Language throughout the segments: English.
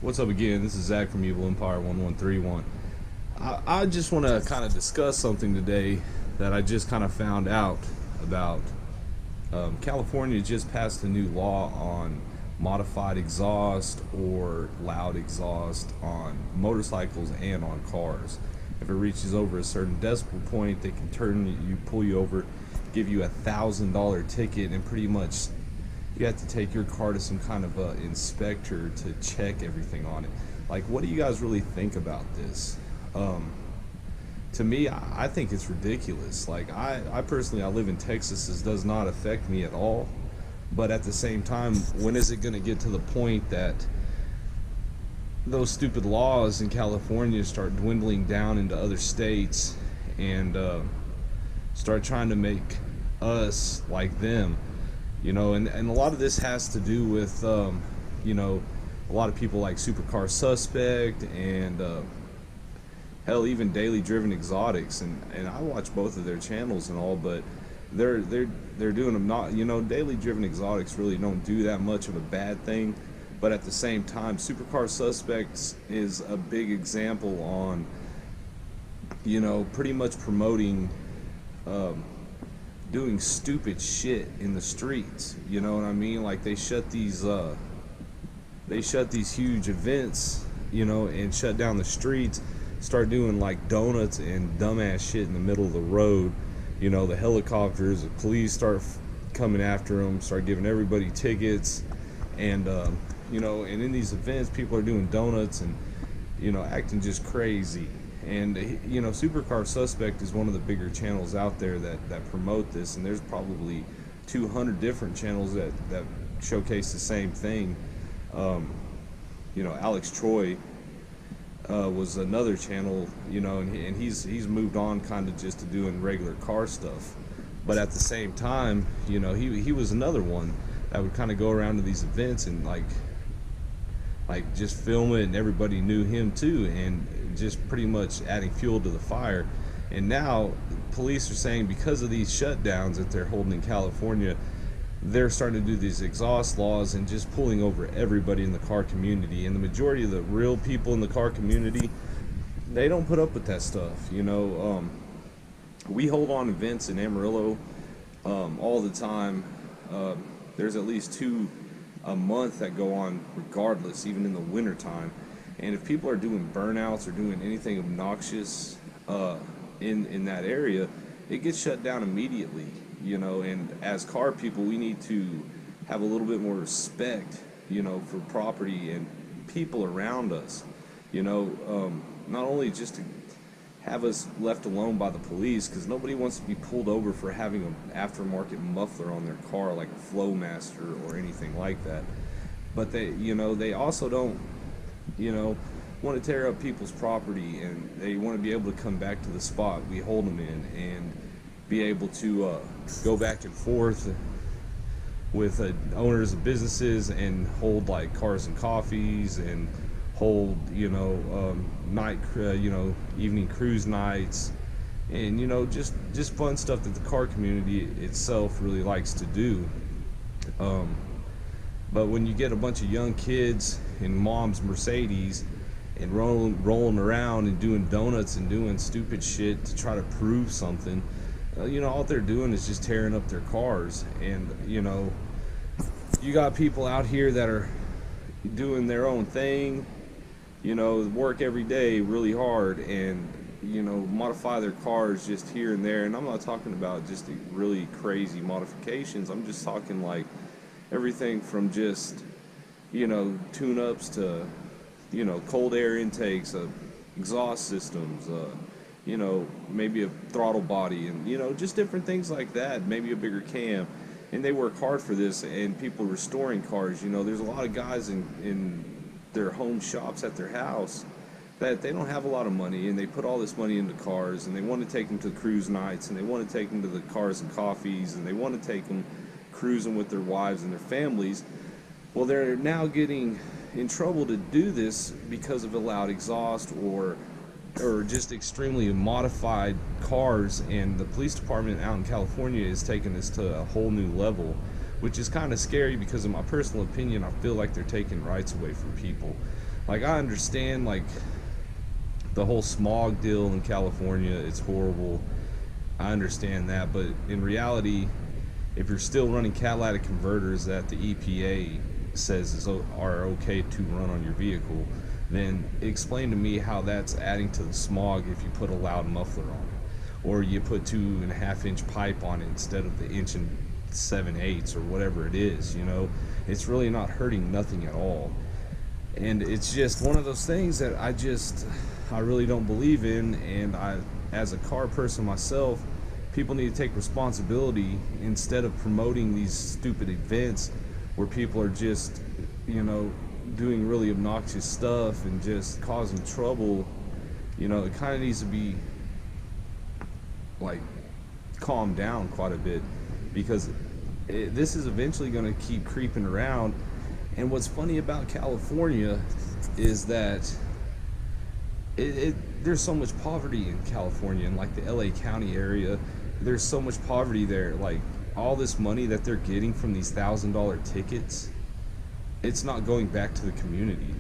What's up again? This is Zach from Evil Empire 1131. I just want to kind of discuss something today that I just kind of found out about. California just passed a new law on modified exhaust or loud exhaust on motorcycles and on cars. If it reaches over a certain decibel point, they can pull you over, give you $1,000 ticket, and pretty much you have to take your car to some kind of inspector to check everything on it. Like, what do you guys really think about this? To me, I think it's ridiculous. Like, I personally, I live in Texas. This does not affect me at all. But at the same time, when is it going to get to the point that those stupid laws in California start dwindling down into other states and start trying to make us like them? And a lot of this has to do with, a lot of people like Supercar Suspect and hell, even Daily Driven Exotics, and I watch both of their channels and all, but they're doing them not, Daily Driven Exotics really don't do that much of a bad thing, but at the same time, Supercar Suspects is a big example on, pretty much promoting doing stupid shit in the streets. You know what I mean? Like, they shut these huge events, and shut down the streets, start doing like donuts and dumbass shit in the middle of the road. The helicopters, the police start coming after them, start giving everybody tickets, and and in these events, people are doing donuts and acting just crazy. And Supercar Suspect is one of the bigger channels out there that promote this, and there's probably 200 different channels that showcase the same thing. Alex Troy was another channel, and he's moved on kind of just to doing regular car stuff. But at the same time, he was another one that would kind of go around to these events and like just film it, and everybody knew him too, and just pretty much adding fuel to the fire. And now police are saying, because of these shutdowns that they're holding in California, they're starting to do these exhaust laws and just pulling over everybody in the car community. And the majority of the real people in the car community, they don't put up with that stuff. We hold on events in Amarillo all the time. There's at least 2 a month that go on regardless, even in the winter time. And if people are doing burnouts or doing anything obnoxious in that area, it gets shut down immediately. And as car people, we need to have a little bit more respect, for property and people around us. Not only just to have us left alone by the police, because nobody wants to be pulled over for having an aftermarket muffler on their car like a Flowmaster or anything like that. But they also don't, want to tear up people's property, and they want to be able to come back to the spot we hold them in and be able to go back and forth with owners of businesses and hold like cars and coffees and hold evening cruise nights, and just fun stuff that the car community itself really likes to do. But when you get a bunch of young kids in mom's Mercedes and rolling around and doing donuts and doing stupid shit to try to prove something, all they're doing is just tearing up their cars. And you got people out here that are doing their own thing, work every day really hard, and modify their cars just here and there. And I'm not talking about just the really crazy modifications. I'm just talking like everything from just tune-ups to cold air intakes, exhaust systems, maybe a throttle body, and just different things like that, maybe a bigger cam. And they work hard for this, and people restoring cars, there's a lot of guys in their home shops at their house that they don't have a lot of money, and they put all this money into cars, and they want to take them to cruise nights, and they want to take them to the cars and coffees, and they want to take them cruising with their wives and their families. Well, they're now getting in trouble to do this because of a loud exhaust or just extremely modified cars, and the police department out in California is taking this to a whole new level, which is kind of scary because, in my personal opinion, I feel like they're taking rights away from people. like, I understand, like, the whole smog deal in California, it's horrible. I understand that, but in reality, if you're still running catalytic converters that the EPA says are okay to run on your vehicle, then explain to me how that's adding to the smog if you put a loud muffler on it, or you put 2.5-inch pipe on it instead of the 1 7/8 or whatever it is. You know, it's really not hurting nothing at all. And it's just one of those things that I really don't believe in. And I, as a car person myself, people need to take responsibility instead of promoting these stupid events where people are just, you know, doing really obnoxious stuff and just causing trouble. You know, it kind of needs to be, like, calmed down quite a bit, because this is eventually going to keep creeping around. And what's funny about California is that there's so much poverty in California, and like the LA County area, there's so much poverty there. Like, all this money that they're getting from these $1,000 tickets, it's not going back to the community.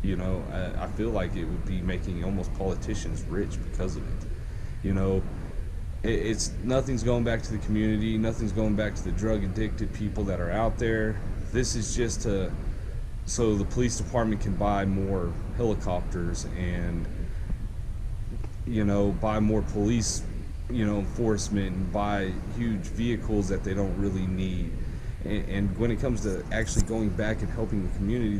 You know, I feel like it would be making almost politicians rich because of it. You know, it's nothing's going back to the community, nothing's going back to the drug addicted people that are out there. This is just so the police department can buy more helicopters and, you know, buy more police, you know, enforcement, and buy huge vehicles that they don't really need. And when it comes to actually going back and helping the community,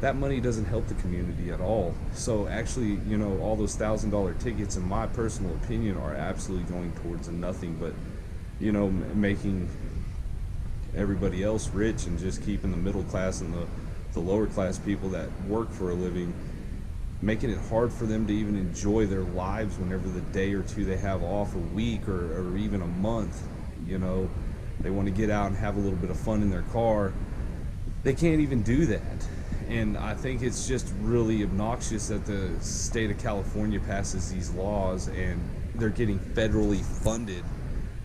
that money doesn't help the community at all. So actually, you know, all those $1,000 tickets, in my personal opinion, are absolutely going towards nothing but, you know, making everybody else rich and just keeping the middle class and the lower class people that work for a living, making it hard for them to even enjoy their lives whenever the day or two they have off, a week or even a month. You know, they want to get out and have a little bit of fun in their car. They can't even do that. And I think it's just really obnoxious that the state of California passes these laws and they're getting federally funded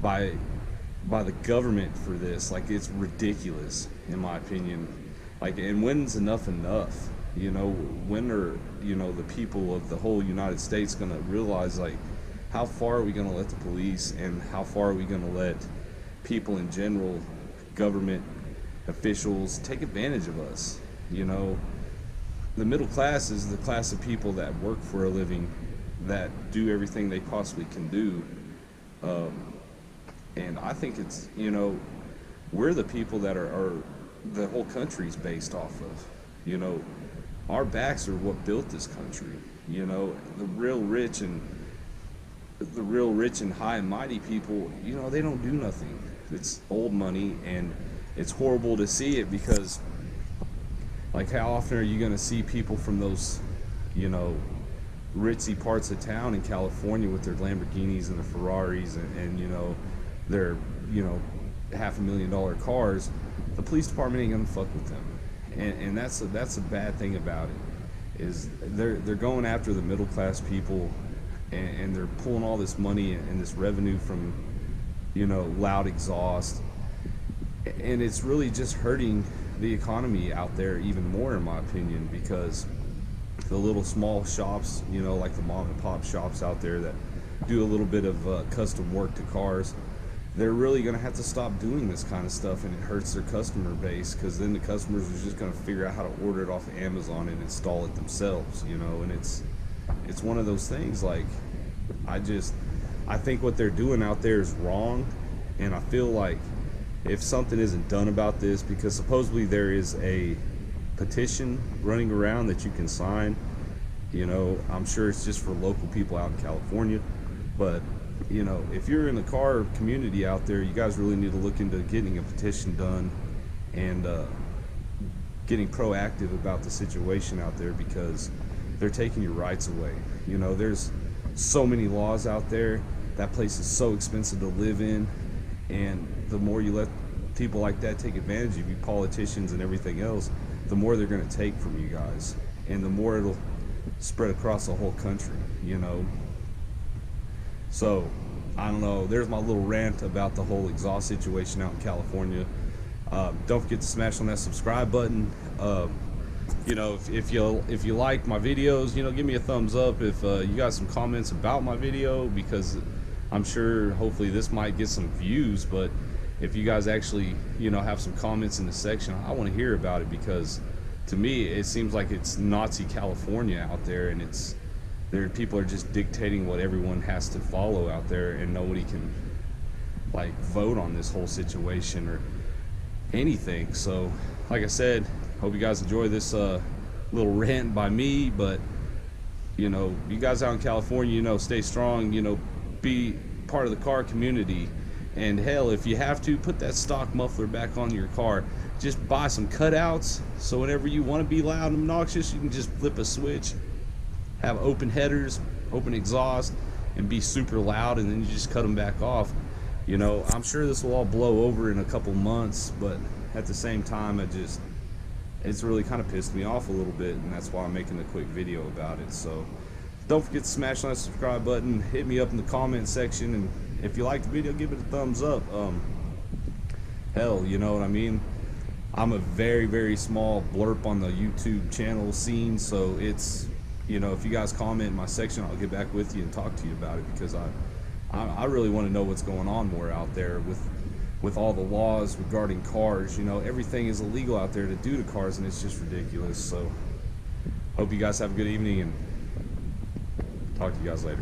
by the government for this. Like, it's ridiculous, in my opinion. Like, and when's enough? You know, when are, you know, the people of the whole United States going to realize, like, how far are we going to let the police, and how far are we going to let people in general, government officials, take advantage of us? You know, the middle class is the class of people that work for a living, that do everything they possibly can do. And I think it's, you know, we're the people that are the whole country's based off of. You know, our backs are what built this country. You know, the real rich and high and mighty people, you know, they don't do nothing. It's old money, and it's horrible to see it, because, like, how often are you going to see people from those, you know, ritzy parts of town in California with their Lamborghinis and their Ferraris and you know, their, you know, $500,000 cars? The police department ain't gonna fuck with them, and that's a bad thing about it, is they're going after the middle class people, and they're pulling all this money and this revenue from, you know, loud exhaust, and it's really just hurting the economy out there even more, in my opinion, because the little small shops, you know, like the mom and pop shops out there that do a little bit of custom work to cars, they're really going to have to stop doing this kind of stuff, and it hurts their customer base, because then the customers are just going to figure out how to order it off of Amazon and install it themselves, you know. And it's one of those things, like, I think what they're doing out there is wrong, and I feel like if something isn't done about this, because supposedly there is a petition running around that you can sign, you know, I'm sure it's just for local people out in California, but, you know, if you're in the car community out there, you guys really need to look into getting a petition done and getting proactive about the situation out there, because they're taking your rights away. You know, there's so many laws out there. That place is so expensive to live in, and the more you let people like that take advantage of you, politicians and everything else, the more they're going to take from you guys, and the more it'll spread across the whole country, you know. So, I don't know, there's my little rant about the whole exhaust situation out in California. Don't forget to smash on that subscribe button. you know, if you like my videos, you know, give me a thumbs up. If you got some comments about my video, because I'm sure hopefully this might get some views, but if you guys actually, you know, have some comments in the section, I want to hear about it, because to me it seems like it's Nazi California out there, and people are just dictating what everyone has to follow out there, and nobody can like vote on this whole situation or anything. So like I said, hope you guys enjoy this little rant by me, but you know, you guys out in California, you know, stay strong, you know, be part of the car community, and hell, if you have to, put that stock muffler back on your car. Just buy some cutouts, so whenever you want to be loud and obnoxious, you can just flip a switch, have open headers, open exhaust, and be super loud, and then you just cut them back off. You know, I'm sure this will all blow over in a couple months, but at the same time, it's really kind of pissed me off a little bit, and that's why I'm making a quick video about it. So don't forget to smash that subscribe button, hit me up in the comment section, and if you like the video, give it a thumbs up. Hell, you know what I mean? I'm a very, very small blurb on the YouTube channel scene, so it's, you know, if you guys comment in my section, I'll get back with you and talk to you about it, because I really want to know what's going on more out there with all the laws regarding cars. You know, everything is illegal out there to do to cars, and it's just ridiculous. So hope you guys have a good evening, and talk to you guys later.